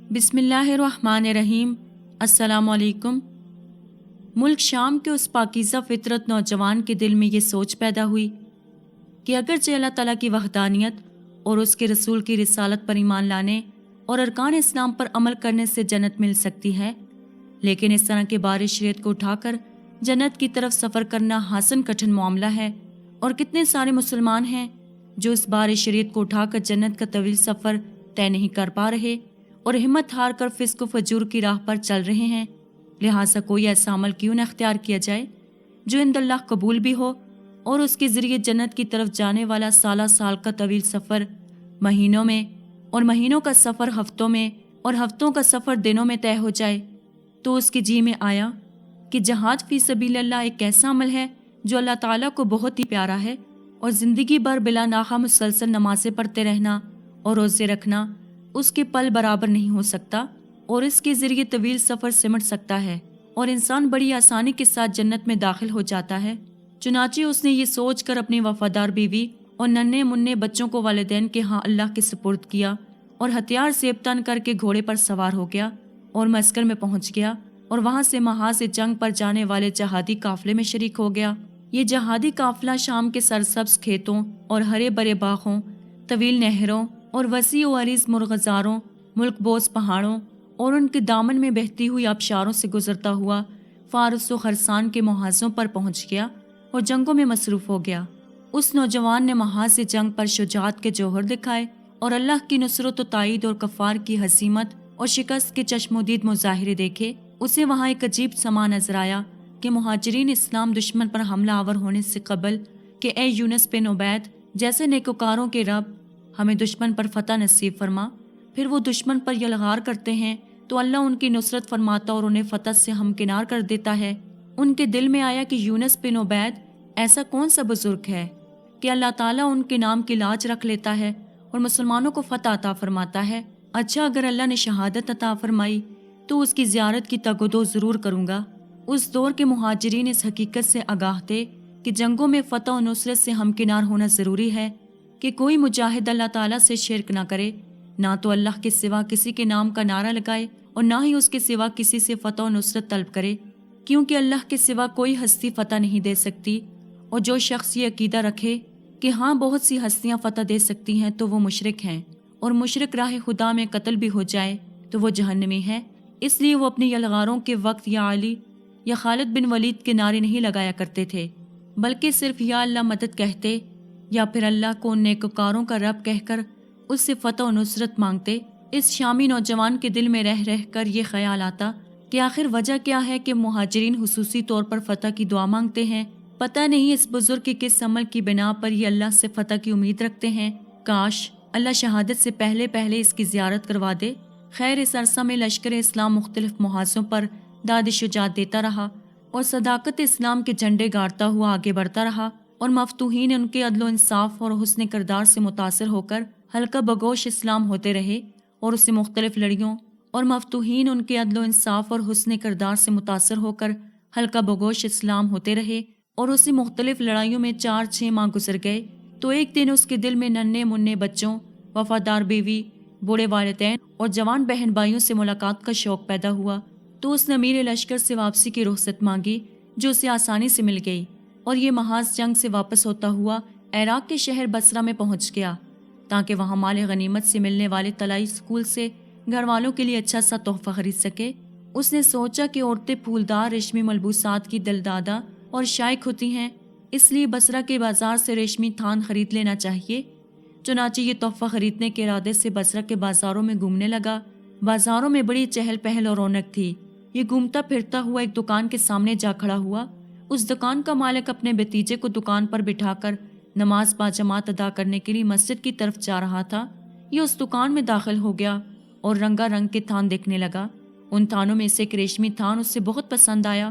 بسم اللہ الرحمن الرحیم۔ السلام علیکم۔ ملک شام کے اس پاکیزہ فطرت نوجوان کے دل میں یہ سوچ پیدا ہوئی کہ اگرچہ اللہ تعالیٰ کی وحدانیت اور اس کے رسول کی رسالت پر ایمان لانے اور ارکان اسلام پر عمل کرنے سے جنت مل سکتی ہے، لیکن اس طرح کے بار شریعت کو اٹھا کر جنت کی طرف سفر کرنا حسن کٹھن معاملہ ہے، اور کتنے سارے مسلمان ہیں جو اس بار شریعت کو اٹھا کر جنت کا طویل سفر طے نہیں کر پا رہے اور ہمت ہار کر فسق و فجور کی راہ پر چل رہے ہیں۔ لہٰذا کوئی ایسا عمل کیوں نہ اختیار کیا جائے جو عند اللہ قبول بھی ہو اور اس کے ذریعے جنت کی طرف جانے والا سالہ سال کا طویل سفر مہینوں میں اور مہینوں کا سفر ہفتوں میں اور ہفتوں کا سفر دنوں میں طے ہو جائے۔ تو اس کے جی میں آیا کہ جہاد فی سبیل اللہ ایک ایسا عمل ہے جو اللہ تعالیٰ کو بہت ہی پیارا ہے، اور زندگی بھر بلا ناغہ مسلسل نمازیں پڑھتے رہنا اور روزے رکھنا اس کے پل برابر نہیں ہو سکتا، اور اس کے ذریعے طویل سفر سمٹ سکتا ہے اور انسان بڑی آسانی کے ساتھ جنت میں داخل ہو جاتا ہے۔ چنانچہ اس نے یہ سوچ کر اپنی وفادار بیوی اور ننھے منھے بچوں کو والدین کے ہاں اللہ کے سپرد کیا، اور ہتھیار زیب تن کر کے گھوڑے پر سوار ہو گیا اور مسکر میں پہنچ گیا، اور وہاں سے محاذ جنگ پر جانے والے جہادی قافلے میں شریک ہو گیا۔ یہ جہادی قافلہ شام کے سرسبز کھیتوں اور ہرے بھرے باغوں، طویل نہروں اور وسیع و عریض مرغزاروں، ملک بوس پہاڑوں اور ان کے دامن میں بہتی ہوئی آبشاروں سے گزرتا ہوا فارس و خرسان کے محاذوں پر پہنچ گیا اور جنگوں میں مصروف ہو گیا۔ اس نوجوان نے محاذ جنگ پر شجاعت کے جوہر دکھائے اور اللہ کی نصرت و تائید اور کفار کی ہزیمت اور شکست کے چشمودید مظاہرے دیکھے۔ اسے وہاں ایک عجیب سما نظر آیا کہ مہاجرین اسلام دشمن پر حملہ آور ہونے سے قبل کہ اے یونس بن عبید جیسے نیکوکاروں کے رب، ہمیں دشمن پر فتح نصیب فرما، پھر وہ دشمن پر یلغار کرتے ہیں تو اللہ ان کی نصرت فرماتا اور انہیں فتح سے ہمکنار کر دیتا ہے۔ ان کے دل میں آیا کہ یونس بن عبید ایسا کون سا بزرگ ہے کہ اللہ تعالیٰ ان کے نام کی لاج رکھ لیتا ہے اور مسلمانوں کو فتح عطا فرماتا ہے۔ اچھا، اگر اللہ نے شہادت عطا فرمائی تو اس کی زیارت کی تگ و دو ضرور کروں گا۔ اس دور کے مہاجرین اس حقیقت سے آگاہ تھے کہ جنگوں میں فتح و نصرت سے ہمکنار ہونا ضروری ہے، کہ کوئی مجاہد اللہ تعالیٰ سے شرک نہ کرے، نہ تو اللہ کے سوا کسی کے نام کا نعرہ لگائے اور نہ ہی اس کے سوا کسی سے فتح و نصرت طلب کرے، کیونکہ اللہ کے سوا کوئی ہستی فتح نہیں دے سکتی، اور جو شخص یہ عقیدہ رکھے کہ ہاں بہت سی ہستیاں فتح دے سکتی ہیں تو وہ مشرک ہیں، اور مشرک راہ خدا میں قتل بھی ہو جائے تو وہ جہنمی ہے۔ اس لیے وہ اپنی یلغاروں کے وقت یا علی یا خالد بن ولید کے نعرے نہیں لگایا کرتے تھے، بلکہ صرف یا اللہ مدد کہتے یا پھر اللہ کو نیکوکاروں کا رب کہہ کر اس سے فتح و نصرت مانگتے۔ اس شامی نوجوان کے دل میں رہ رہ کر یہ خیال آتا کہ آخر وجہ کیا ہے کہ مہاجرین خصوصی طور پر فتح کی دعا مانگتے ہیں۔ پتہ نہیں اس بزرگ کے کس عمل کی بنا پر یہ اللہ سے فتح کی امید رکھتے ہیں۔ کاش اللہ شہادت سے پہلے پہلے اس کی زیارت کروا دے۔ خیر، اس عرصہ میں لشکر اسلام مختلف محاذوں پر داد شجاعت دیتا رہا اور صداقت اسلام کے جھنڈے گاڑتا ہوا آگے بڑھتا رہا، اور مفتوحین ان کے عدل و انصاف اور حسن کردار سے متاثر ہو کر حلقہ بگوش اسلام ہوتے رہے، اور اسے مختلف لڑیوں اور مفتوحین ان کے عدل و انصاف اور حسن کردار سے متاثر ہو کر حلقہ بگوش اسلام ہوتے رہے، اور اسے مختلف لڑائیوں میں 4-6 ماہ گزر گئے۔ تو ایک دن اس کے دل میں ننھے منھے بچوں، وفادار بیوی، بوڑھے والدین اور جوان بہن بھائیوں سے ملاقات کا شوق پیدا ہوا، تو اس نے امیر لشکر سے واپسی کی رخصت مانگی، جو اسے آسانی سے مل گئی، اور یہ محاذ جنگ سے واپس ہوتا ہوا عراق کے شہر بصرہ میں پہنچ گیا تاکہ وہاں مال غنیمت سے ملنے والے طلائی سکول سے گھر والوں کے لیے اچھا سا تحفہ خرید سکے۔ اس نے سوچا کہ عورتیں پھولدار ریشمی ملبوسات کی دلدادہ اور شائق ہوتی ہیں، اس لیے بصرہ کے بازار سے ریشمی تھان خرید لینا چاہیے۔ چنانچہ یہ تحفہ خریدنے کے ارادے سے بصرہ کے بازاروں میں گھومنے لگا۔ بازاروں میں بڑی چہل پہل اور رونق تھی۔ یہ گھومتا پھرتا ہوا ایک دکان کے سامنے جا کھڑا ہوا۔ اس دکان کا مالک اپنے بھتیجے کو دکان پر بٹھا کر نماز باجماعت ادا کرنے کے لیے مسجد کی طرف جا رہا تھا۔ یہ اس دکان میں داخل ہو گیا اور رنگا رنگ کے تھان دیکھنے لگا۔ ان تھانوں میں سے ایک ریشمی تھان اس سے بہت پسند آیا۔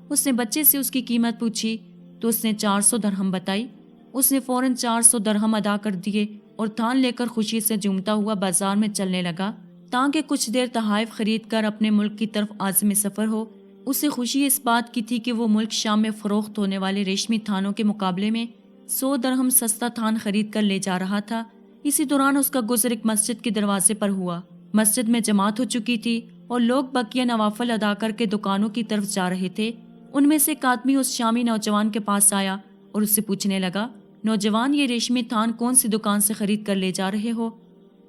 اس نے بچے سے اس کی قیمت پوچھی تو اس نے 400 درہم بتائی۔ اس نے فوراً 400 درہم ادا کر دیے اور تھان لے کر خوشی سے جھومتا ہوا بازار میں چلنے لگا تاکہ کچھ دیر تحائف خرید کر اپنے ملک کی طرف عازم سفر ہو۔ اسے خوشی اس بات کی تھی کہ وہ ملک شام میں فروخت ہونے والے ریشمی تھانوں کے مقابلے میں 100 درہم سستا تھان خرید کر لے جا رہا تھا۔ اسی دوران اس کا گزر ایک مسجد کے دروازے پر ہوا۔ مسجد میں جماعت ہو چکی تھی اور لوگ بقیہ نوافل ادا کر کے دکانوں کی طرف جا رہے تھے۔ ان میں سے ایک آدمی اس شامی نوجوان کے پاس آیا اور اس سے پوچھنے لگا، نوجوان، یہ ریشمی تھان کون سی دکان سے خرید کر لے جا رہے ہو؟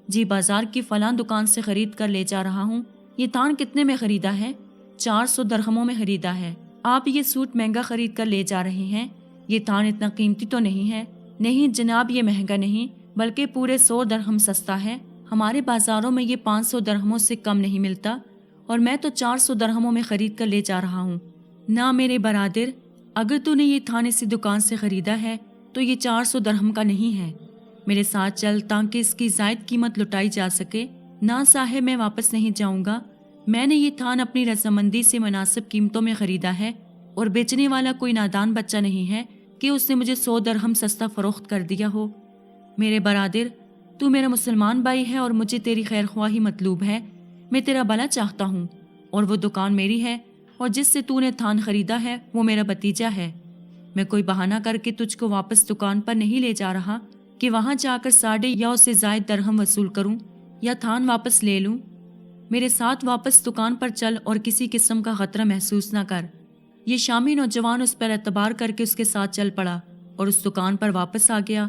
جی، بازار کی فلاں دکان سے خرید کر لے جا رہا ہوں۔ یہ تھان کتنے میں خریدا ہے؟ 400 درہموں میں خریدا ہے۔ آپ یہ سوٹ مہنگا خرید کر لے جا رہے ہیں، یہ تھان اتنا قیمتی تو نہیں ہے؟ نہیں جناب، یہ مہنگا نہیں بلکہ پورے 100 درہم سستا ہے۔ ہمارے بازاروں میں یہ 500 درہموں سے کم نہیں ملتا اور میں تو 400 درہموں میں خرید کر لے جا رہا ہوں۔ نہ میرے برادر، اگر تو نے یہ تھان اسی دکان سے خریدا ہے تو یہ 400 درہم کا نہیں ہے۔ میرے ساتھ چل تاکہ اس کی زائد قیمت لٹائی جا سکے۔ نہ صاحب، میں واپس نہیں جاؤں گا۔ میں نے یہ تھان اپنی رضامندی سے مناسب قیمتوں میں خریدا ہے اور بیچنے والا کوئی نادان بچہ نہیں ہے کہ اس نے مجھے 100 درہم سستا فروخت کر دیا ہو۔ میرے برادر، تو میرا مسلمان بھائی ہے اور مجھے تیری خیر خواہی مطلوب ہے۔ میں تیرا بھلا چاہتا ہوں اور وہ دکان میری ہے اور جس سے تو نے تھان خریدا ہے وہ میرا بھتیجا ہے۔ میں کوئی بہانہ کر کے تجھ کو واپس دکان پر نہیں لے جا رہا کہ وہاں جا کر 1.5 یا اس سے زائد درہم وصول کروں یا تھان واپس لے لوں۔ میرے ساتھ واپس دکان پر چل اور کسی قسم کا خطرہ محسوس نہ کر۔ یہ شامی نوجوان اس پر اعتبار کر کے اس کے ساتھ چل پڑا اور اس دکان پر واپس آ گیا۔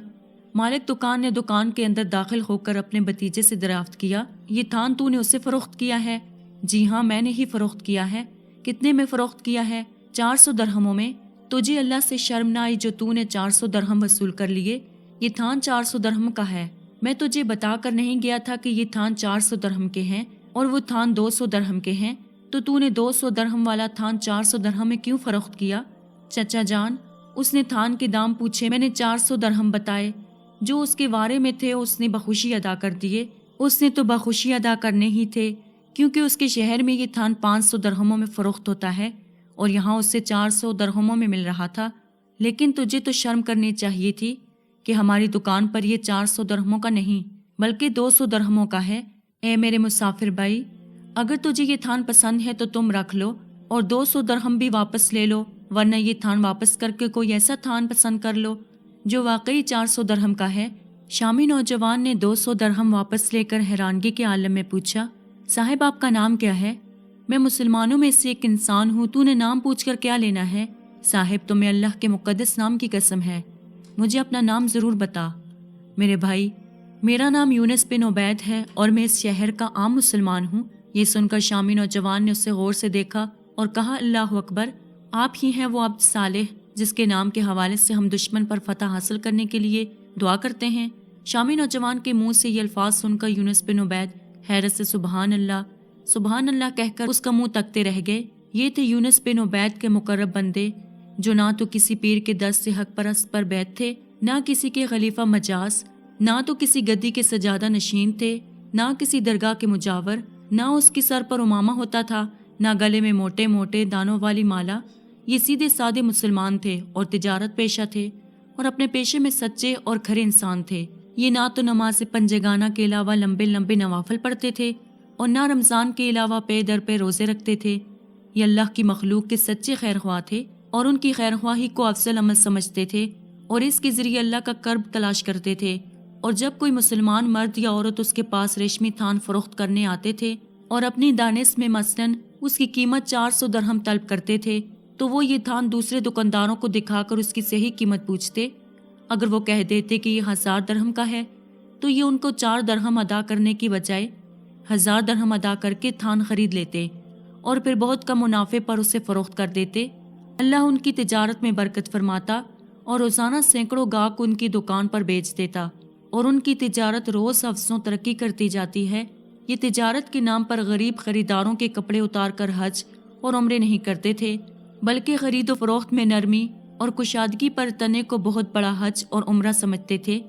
مالک دکان نے دکان کے اندر داخل ہو کر اپنے بھتیجے سے دریافت کیا، یہ تھان تو نے اسے فروخت کیا ہے؟ جی ہاں، میں نے ہی فروخت کیا ہے۔ کتنے میں فروخت کیا ہے؟ 400 درہموں میں۔ تجھے اللہ سے شرم نہ آئی جو تو نے 400 درہم وصول کر لیے؟ یہ تھان 400 درہم کا ہے۔ میں تجھے بتا کر نہیں گیا تھا کہ یہ تھان 400 درہم کے ہیں اور وہ تھان 200 درہم کے ہیں، تو نے 200 درہم والا تھان 400 درہم میں کیوں فروخت کیا؟ چچا جان، اس نے تھان کے دام پوچھے، میں نے 400 درہم بتائے۔ جو اس کے وارے میں تھے اس نے بخوشی ادا کر دیے۔ اس نے تو بخوشی ادا کرنے ہی تھے کیونکہ اس کے شہر میں یہ تھان 500 درہموں میں فروخت ہوتا ہے اور یہاں اس سے 400 درہموں میں مل رہا تھا۔ لیکن تجھے تو شرم کرنی چاہیے تھی کہ ہماری دکان پر یہ 400 درہموں کا نہیں بلکہ 200 درہموں کا ہے۔ اے میرے مسافر بھائی، اگر تجھے یہ تھان پسند ہے تو تم رکھ لو اور 200 درہم بھی واپس لے لو، ورنہ یہ تھان واپس کر کے کوئی ایسا تھان پسند کر لو جو واقعی 400 درہم کا ہے۔ شامی نوجوان نے 200 درہم واپس لے کر حیرانگی کے عالم میں پوچھا، صاحب آپ کا نام کیا ہے؟ میں مسلمانوں میں سے ایک انسان ہوں، تو نے نام پوچھ کر کیا لینا ہے؟ صاحب تمہیں اللہ کے مقدس نام کی قسم ہے، مجھے اپنا نام ضرور بتا۔ میرے بھائی، میرا نام یونس بن عبید ہے اور میں اس شہر کا عام مسلمان ہوں۔ یہ سن کر شامی نوجوان نے اسے غور سے دیکھا اور کہا، اللہ اکبر، آپ ہی ہیں وہ عبد صالح جس کے نام کے حوالے سے ہم دشمن پر فتح حاصل کرنے کے لیے دعا کرتے ہیں۔ شامی نوجوان کے منہ سے یہ الفاظ سن کر یونس بن عبید حیرت سے سبحان اللہ کہہ کر اس کا منہ تکتے رہ گئے۔ یہ تھے یونس بن عبید کے مقرب بندے جو نہ تو کسی پیر کے دست سے حق پرست پر بیعت تھے، نہ کسی کے خلیفہ مجاز، نہ تو کسی گدی کے سجادہ نشین تھے، نہ کسی درگاہ کے مجاور، نہ اس کی سر پر امامہ ہوتا تھا، نہ گلے میں موٹے موٹے دانوں والی مالا۔ یہ سیدھے سادے مسلمان تھے اور تجارت پیشہ تھے اور اپنے پیشے میں سچے اور کھرے انسان تھے۔ یہ نہ تو نماز پنجگانہ کے علاوہ لمبے لمبے نوافل پڑھتے تھے اور نہ رمضان کے علاوہ پے در پہ روزے رکھتے تھے۔ یہ اللہ کی مخلوق کے سچے خیر خواہ تھے اور ان کی خیر خواہی کو افضل عمل سمجھتے تھے اور اس کے ذریعے اللہ کا قرب تلاش کرتے تھے۔ اور جب کوئی مسلمان مرد یا عورت اس کے پاس ریشمی تھان فروخت کرنے آتے تھے اور اپنی دانش میں مثلاً اس کی قیمت 400 درہم طلب کرتے تھے تو وہ یہ تھان دوسرے دکانداروں کو دکھا کر اس کی صحیح قیمت پوچھتے۔ اگر وہ کہہ دیتے کہ یہ 1000 درہم کا ہے تو یہ ان کو 4 درہم ادا کرنے کی بجائے 1000 درہم ادا کر کے تھان خرید لیتے اور پھر بہت کم منافع پر اسے فروخت کر دیتے۔ اللہ ان کی تجارت میں برکت فرماتا اور روزانہ سینکڑوں گاہک ان کی دکان پر بیچ دیتا اور ان کی تجارت روز افزوں ترقی کرتی جاتی ہے۔ یہ تجارت کے نام پر غریب خریداروں کے کپڑے اتار کر حج اور عمرے نہیں کرتے تھے بلکہ خرید و فروخت میں نرمی اور کشادگی پر تنے کو بہت بڑا حج اور عمرہ سمجھتے تھے،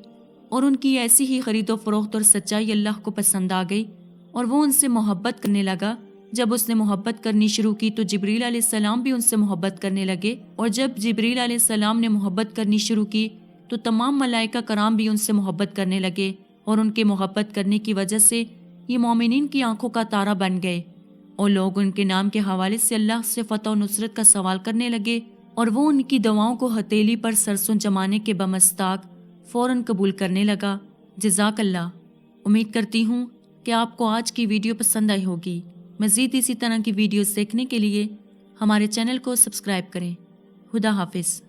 اور ان کی ایسی ہی خرید و فروخت اور سچائی اللہ کو پسند آ گئی اور وہ ان سے محبت کرنے لگا۔ جب اس نے محبت کرنی شروع کی تو جبریل علیہ السلام بھی ان سے محبت کرنے لگے، اور جب جبریل علیہ السلام نے محبت کرنی شروع کی تو تمام ملائکہ کرام بھی ان سے محبت کرنے لگے، اور ان کے محبت کرنے کی وجہ سے یہ مومنین کی آنکھوں کا تارا بن گئے، اور لوگ ان کے نام کے حوالے سے اللہ سے فتح و نصرت کا سوال کرنے لگے، اور وہ ان کی دعاؤں کو ہتھیلی پر سرسوں جمانے کے بمستاق فوراً قبول کرنے لگا۔ جزاک اللہ۔ امید کرتی ہوں کہ آپ کو آج کی ویڈیو پسند آئی ہوگی۔ مزید اسی طرح کی ویڈیوز دیکھنے کے لیے ہمارے چینل کو سبسکرائب کریں۔ خدا حافظ۔